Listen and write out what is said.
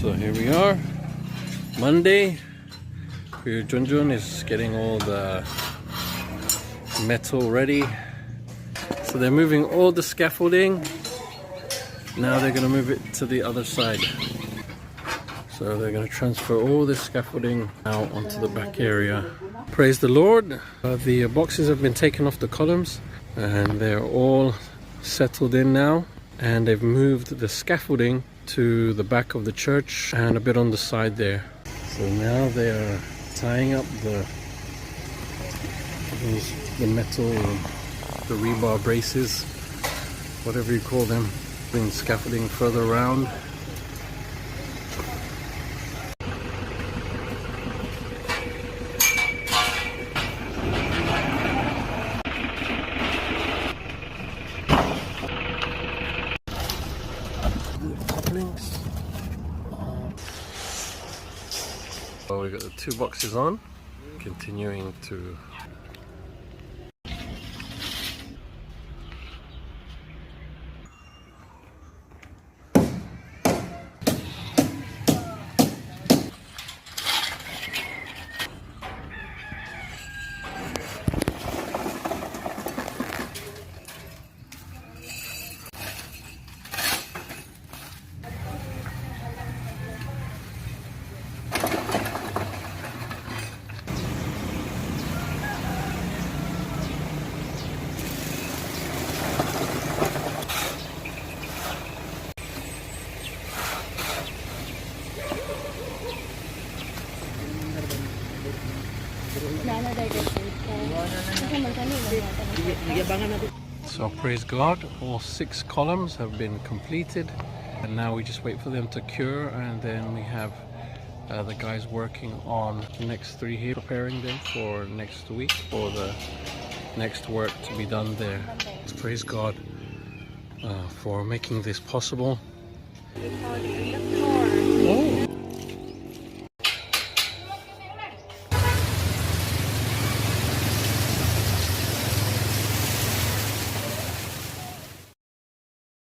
So here we are, Monday. Junjun is getting all the metal ready. So they're moving all the scaffolding. Now they're going to move it to the other side. So they're going to transfer all this scaffolding out onto the back area. Praise the Lord. The boxes have been taken off the columns and they're all settled in now. And they've moved the scaffolding to the back of the church and a bit on the side there. So now they're tying up the metal, the rebar braces, whatever you call them, bring scaffolding further around. Couplings. So we've got the two boxes on, continuing to So praise God, all 6 columns have been completed and now we just wait for them to cure, and then we have the guys working on the next 3 here, preparing them for next week for the next work to be done there. Let's praise God for making this possible. Oh.